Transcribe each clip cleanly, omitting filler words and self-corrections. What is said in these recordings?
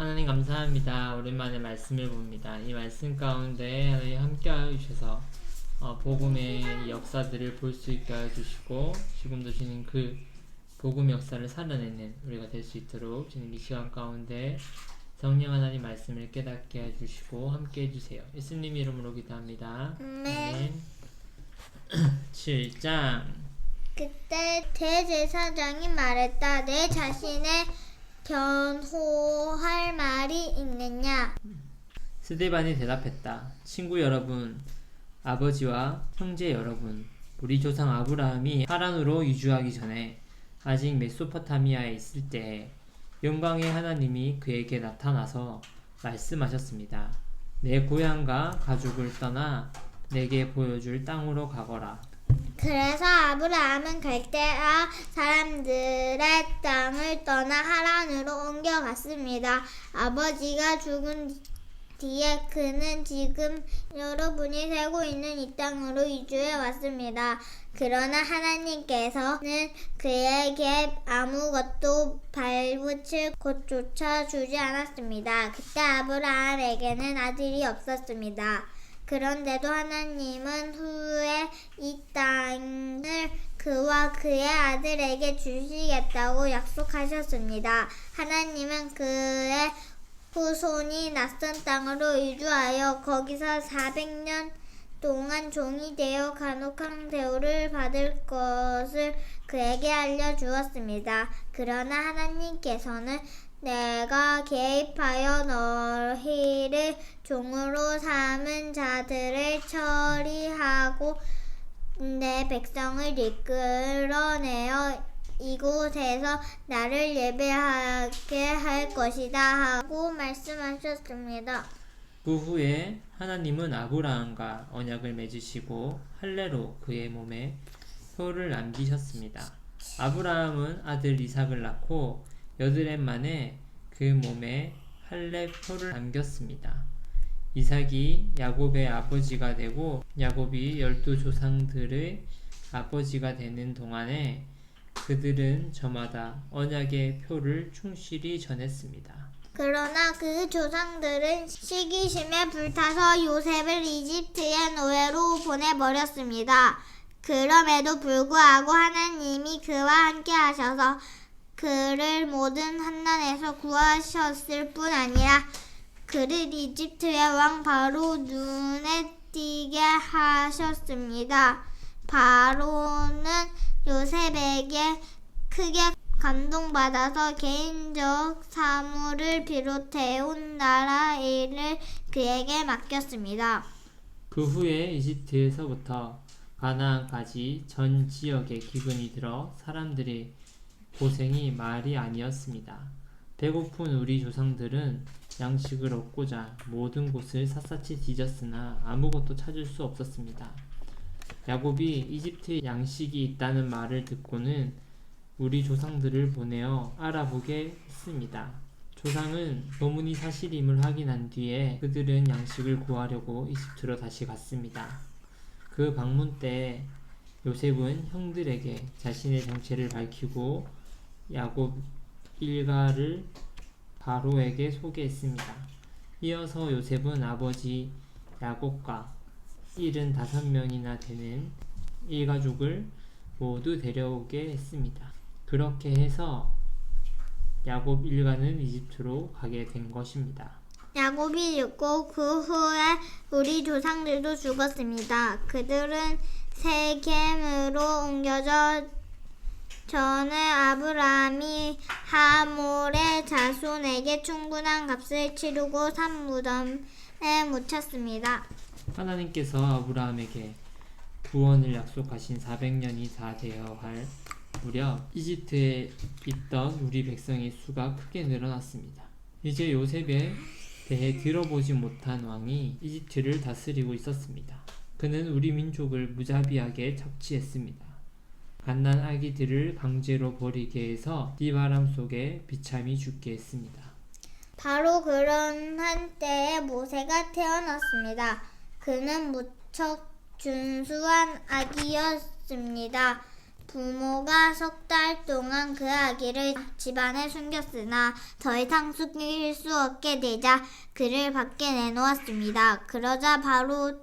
하나님 감사합니다. 오랜만에 말씀을 봅니다. 이 말씀 가운데 하나님 함께하여 주셔서 복음의 역사들을 볼 수 있게 하여 주시고 지금도 주님 그 복음 역사를 살아내는 우리가 될 수 있도록 주님 이 시간 가운데 성령 하나님 말씀을 깨닫게 해주시고 함께 해주세요. 예수님 이름으로 기도합니다. 아멘. 7장. 그때 대제사장이 말했다. 내 자신의 변호할 말이 있느냐? 스데반이 대답했다. 친구 여러분, 아버지와 형제 여러분, 우리 조상 아브라함이 하란으로 이주하기 전에 아직 메소포타미아에 있을 때에 영광의 하나님이 그에게 나타나서 말씀하셨습니다. 내 고향과 가족을 떠나 내게 보여줄 땅으로 가거라. 그래서 아브라함은 갈대아 사람들의 땅을 떠나 하란으로 옮겨갔습니다. 아버지가 죽은 뒤에 그는 지금 여러분이 살고 있는 이 땅으로 이주해 왔습니다. 그러나 하나님께서는 그에게 아무것도 발붙일 곳조차 주지 않았습니다. 그때 아브라함에게는 아들이 없었습니다. 그런데도 하나님은 후에 이 땅을 그와 그의 아들에게 주시겠다고 약속하셨습니다. 하나님은 그의 후손이 낯선 땅으로 이주하여 거기서 400년 동안 종이 되어 간혹한 대우를 받을 것을 그에게 알려주었습니다. 그러나 하나님께서는 내가 개입하여 너희를 종으로 삼은 자들을 처리하고 내 백성을 이끌어내어 이곳에서 나를 예배하게 할 것이다 하고 말씀하셨습니다. 그 후에 하나님은 아브라함과 언약을 맺으시고 할례로 그의 몸에 표를 남기셨습니다. 아브라함은 아들 이삭을 낳고 8해 만에 그 몸에 할례 표를 남겼습니다. 이삭이 야곱의 아버지가 되고 야곱이 12조상들의 아버지가 되는 동안에 그들은 저마다 언약의 표를 충실히 전했습니다. 그러나 그 조상들은 시기심에 불타서 요셉을 이집트의 노예로 보내버렸습니다. 그럼에도 불구하고 하나님이 그와 함께 하셔서 그를 모든 환난에서 구하셨을 뿐 아니라 그를 이집트의 왕 바로 눈에 띄게 하셨습니다. 바로는 요셉에게 크게 감동받아서 개인적 사물을 비롯해 온 나라 일을 그에게 맡겼습니다. 그 후에 이집트에서부터 가나안까지 전 지역에 기근이 들어 사람들의 고생이 말이 아니었습니다. 배고픈 우리 조상들은 양식을 얻고자 모든 곳을 샅샅이 뒤졌으나 아무것도 찾을 수 없었습니다. 야곱이 이집트에 양식이 있다는 말을 듣고는 우리 조상들을 보내어 알아보게 했습니다. 조상은 소문이 사실임을 확인한 뒤에 그들은 양식을 구하려고 이집트로 다시 갔습니다. 그 방문 때 요셉은 형들에게 자신의 정체를 밝히고 야곱 일가를 바로에게 소개했습니다. 이어서 요셉은 아버지 야곱과 75명이나 되는 일가족을 모두 데려오게 했습니다. 그렇게 해서 야곱 일가는 이집트로 가게 된 것입니다. 야곱이 죽고 그 후에 우리 조상들도 죽었습니다. 그들은 세겜으로 옮겨져 전에 아브라함이 하몰의 자손에게 충분한 값을 치르고 산 무덤에 묻혔습니다. 하나님께서 아브라함에게 구원을 약속하신 400년이 다 되어 할 무렵 이집트에 있던 우리 백성의 수가 크게 늘어났습니다. 이제 요셉에 대해 들어보지 못한 왕이 이집트를 다스리고 있었습니다. 그는 우리 민족을 무자비하게 착취했습니다. 갓난 아기들을 강제로 버리게 해서 비바람 속에 비참히 죽게 했습니다. 바로 그런 한때에 모세가 태어났습니다. 그는 무척 준수한 아기였습니다. 부모가 3달 동안 그 아기를 집안에 숨겼으나 더 이상 숨길 수 없게 되자 그를 밖에 내놓았습니다. 그러자 바로의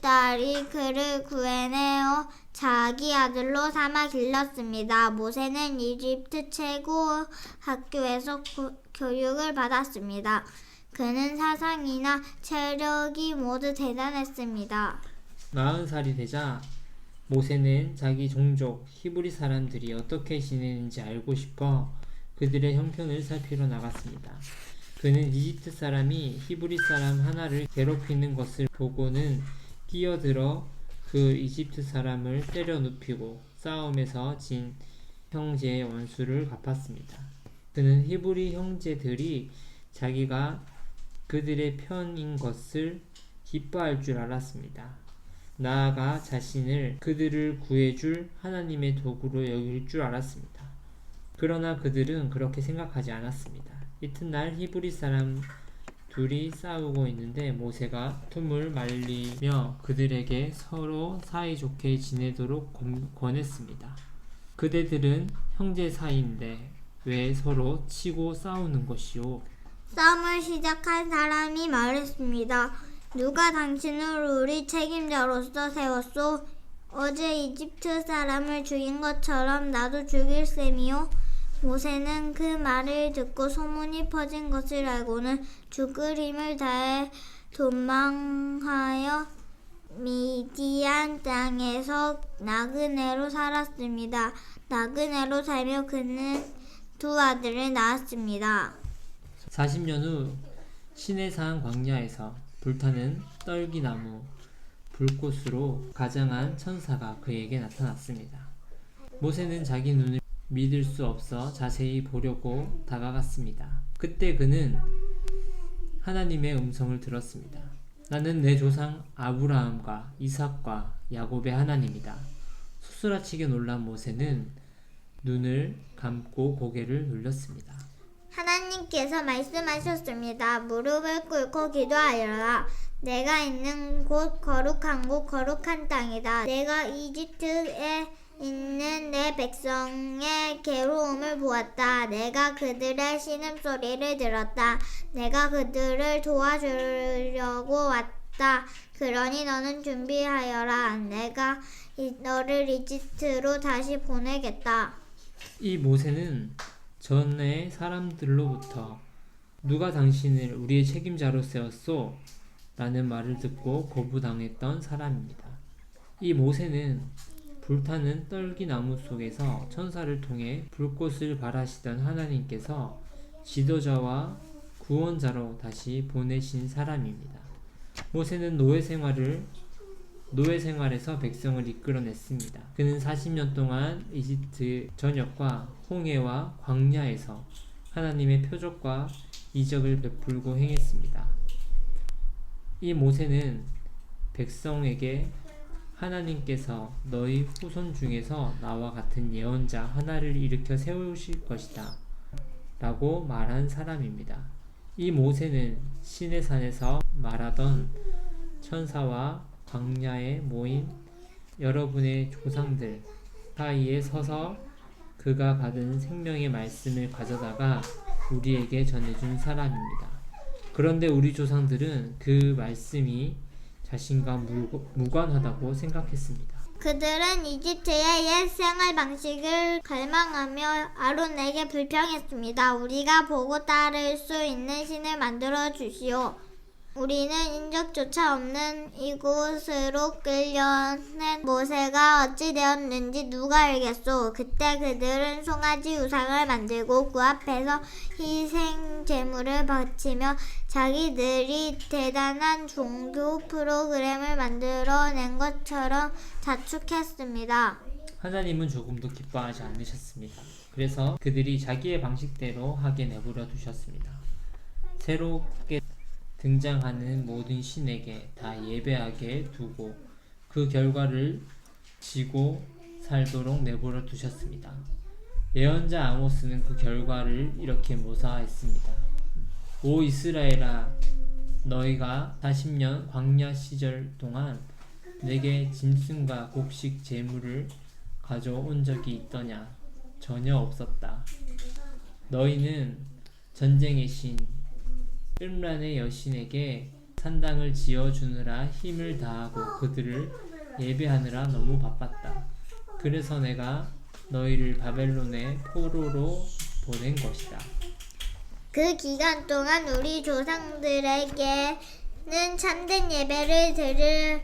딸이 그를 구해내어 자기 아들로 삼아 길렀습니다. 모세는 이집트 최고 학교에서 교육을 받았습니다. 그는 사상이나 체력이 모두 대단했습니다. 40살이 되자 모세는 자기 종족 히브리 사람들이 어떻게 지내는지 알고 싶어 그들의 형편을 살피러 나갔습니다. 그는 이집트 사람이 히브리 사람 하나를 괴롭히는 것을 보고는 끼어들어 그 이집트 사람을 때려 눕히고 싸움에서 진 형제의 원수를 갚았습니다. 그는 히브리 형제들이 자기가 그들의 편인 것을 기뻐할 줄 알았습니다. 나아가 자신을 그들을 구해줄 하나님의 도구로 여길 줄 알았습니다. 그러나 그들은 그렇게 생각하지 않았습니다. 이튿날 히브리 사람 둘이 싸우고 있는데 모세가 틈을 말리며 그들에게 서로 사이좋게 지내도록 권했습니다. 그대들은 형제 사이인데 왜 서로 치고 싸우는 것이오? 싸움을 시작한 사람이 말했습니다. 누가 당신을 우리 책임자로서 세웠소? 어제 이집트 사람을 죽인 것처럼 나도 죽일 셈이요? 모세는 그 말을 듣고 소문이 퍼진 것을 알고는 죽을 힘을 다해 도망하여 미디안 땅에서 나그네로 살았습니다. 나그네로 살며 그는 2 아들을 낳았습니다. 40년 후 시내산 광야에서 불타는 떨기나무 불꽃으로 가장한 천사가 그에게 나타났습니다. 모세는 자기 눈을 믿을 수 없어 자세히 보려고 다가갔습니다. 그때 그는 하나님의 음성을 들었습니다. 나는 내 조상 아브라함과 이삭과 야곱의 하나님이다. 소스라치게 놀란 모세는 눈을 감고 고개를 눌렸습니다. 하나님께서 말씀하셨습니다. 무릎을 꿇고 기도하여라. 내가 있는 곳 거룩한 곳 거룩한 땅이다. 내가 이집트에 있는 내 백성의 괴로움을 보았다. 내가 그들의 신음소리를 들었다. 내가 그들을 도와주려고 왔다. 그러니 너는 준비하여라. 내가 너를 이집트로 다시 보내겠다. 이 모세는 전의 사람들로부터 누가 당신을 우리의 책임자로 세웠소? 라는 말을 듣고 거부당했던 사람입니다. 이 모세는 불타는 떨기나무 속에서 천사를 통해 불꽃을 발하시던 하나님께서 지도자와 구원자로 다시 보내신 사람입니다. 모세는 노예 생활에서 백성을 이끌어냈습니다. 그는 40년 동안 이집트 전역과 홍해와 광야에서 하나님의 표적과 이적을 베풀고 행했습니다. 이 모세는 백성에게 하나님께서 너희 후손 중에서 나와 같은 예언자 하나를 일으켜 세우실 것이다 라고 말한 사람입니다. 이 모세는 시내산에서 말하던 천사와 광야에 모인 여러분의 조상들 사이에 서서 그가 받은 생명의 말씀을 가져다가 우리에게 전해준 사람입니다. 그런데 우리 조상들은 그 말씀이 자신과 무관하다고 생각했습니다. 그들은 이집트의 옛 생활 방식을 갈망하며 아론에게 불평했습니다. 우리가 보고 따를 수 있는 신을 만들어 주시오. 우리는 인적조차 없는 이곳으로 끌려낸 모세가 어찌 되었는지 누가 알겠소. 그때 그들은 송아지 우상을 만들고 그 앞에서 희생 제물을 바치며 자기들이 대단한 종교 프로그램을 만들어낸 것처럼 자축했습니다. 하나님은 조금도 기뻐하지 않으셨습니다. 그래서 그들이 자기의 방식대로 하게 내버려 두셨습니다. 새롭게 등장하는 모든 신에게 다 예배하게 두고 그 결과를 지고 살도록 내버려 두셨습니다. 예언자 아모스는 그 결과를 이렇게 묘사했습니다. 오 이스라엘아, 너희가 40년 광야 시절 동안 내게 짐승과 곡식 제물을 가져온 적이 있더냐? 전혀 없었다. 너희는 전쟁의 신 음란의 여신에게 산당을 지어주느라 힘을 다하고 그들을 예배하느라 너무 바빴다. 그래서 내가 너희를 바벨론의 포로로 보낸 것이다. 그 기간 동안 우리 조상들에게는 참된 예배를 드릴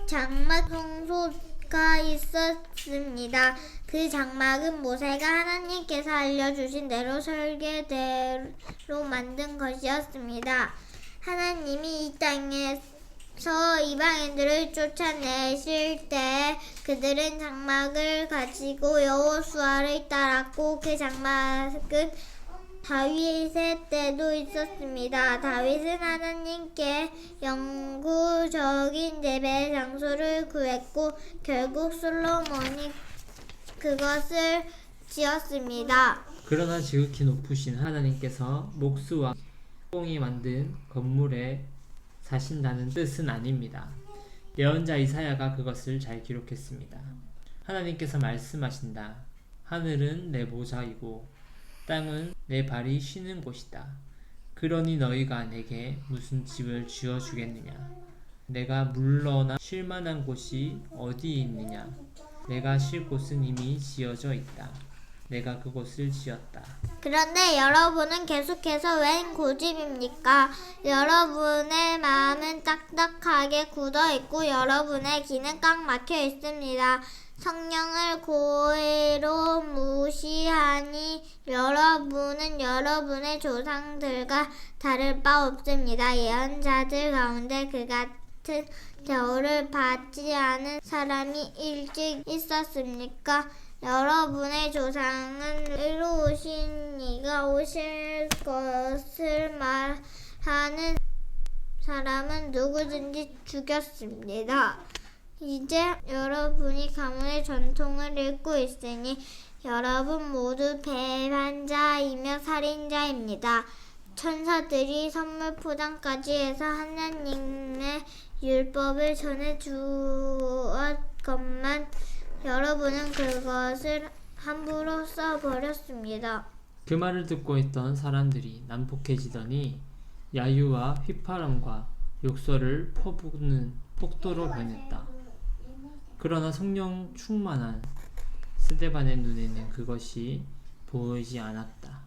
장막 성소가 있었습니다. 그 장막은 모세가 하나님께서 알려주신 대로 설계대로 만든 것이었습니다. 하나님이 이 땅에서 이방인들을 쫓아내실 때 그들은 장막을 가지고 여호수아를 따랐고 그 장막은 다윗의 때도 있었습니다. 다윗은 하나님께 영구적인 예배 장소를 구했고 결국 솔로몬이 그것을 지었습니다. 그러나 지극히 높으신 하나님께서 목수와 뽕이 만든 건물에 사신다는 뜻은 아닙니다. 예언자 이사야가 그것을 잘 기록했습니다. 하나님께서 말씀하신다. 하늘은 내 보좌이고 땅은 내 발이 쉬는 곳이다. 그러니 너희가 내게 무슨 집을 지어주겠느냐? 내가 물러나 쉴 만한 곳이 어디 있느냐? 내가 쉴 곳은 이미 지어져 있다. 내가 그곳을 지었다. 그런데 여러분은 계속해서 웬 고집입니까? 여러분의 마음은 딱딱하게 굳어있고 여러분의 귀는 꽉 막혀 있습니다. 성령을 고의로 무시하니 여러분은 여러분의 조상들과 다를 바 없습니다. 예언자들 가운데 그 같은 대우를 받지 않은 사람이 일찍 있었습니까? 여러분의 조상은 의로우신 이가 오실 것을 말하는 사람은 누구든지 죽였습니다. 이제 여러분이 가문의 전통을 읽고 있으니 여러분 모두 배반자이며 살인자입니다. 천사들이 선물 포장까지 해서 하나님의 율법을 전해주었건만 여러분은 그것을 함부로 써버렸습니다. 그 말을 듣고 있던 사람들이 난폭해지더니 야유와 휘파람과 욕설을 퍼붓는 폭도로 변했다. 그러나 성령 충만한 스데반의 눈에는 그것이 보이지 않았다.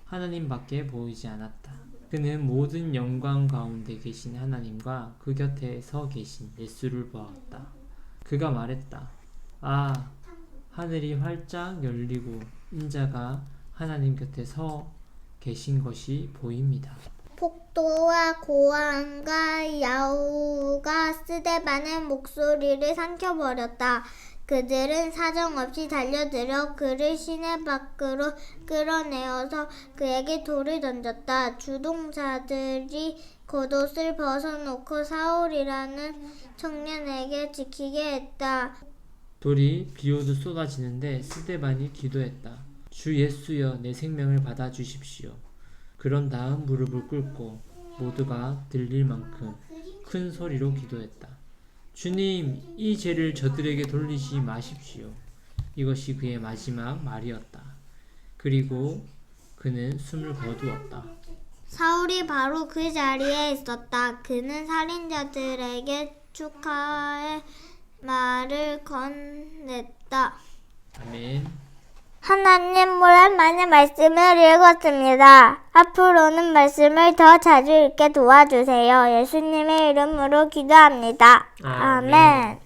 하나님밖에 보이지 않았다. 그는 모든 영광 가운데 계신 하나님과 그 곁에 서 계신 예수를 보았다. 그가 말했다. 아, 하늘이 활짝 열리고 인자가 하나님 곁에 서 계신 것이 보입니다. 폭도와 고함과 야우가 스데반의 목소리를 삼켜버렸다. 그들은 사정없이 달려들어 그를 시내 밖으로 끌어내어서 그에게 돌을 던졌다. 주동자들이 겉옷을 벗어놓고 사울이라는 청년에게 지키게 했다. 돌이 비오듯 쏟아지는데 스데반이 기도했다. 주 예수여 내 생명을 받아주십시오. 그런 다음 무릎을 꿇고 모두가 들릴 만큼 큰 소리로 기도했다. 주님, 이 죄를 저들에게 돌리지 마십시오. 이것이 그의 마지막 말이었다. 그리고 그는 숨을 거두었다. 사울이 바로 그 자리에 있었다. 그는 살인자들에게 축하의 말을 건넸다. 아멘. 하나님 오랜만에 말씀을 읽었습니다. 앞으로는 말씀을 더 자주 읽게 도와주세요. 예수님의 이름으로 기도합니다. 아멘.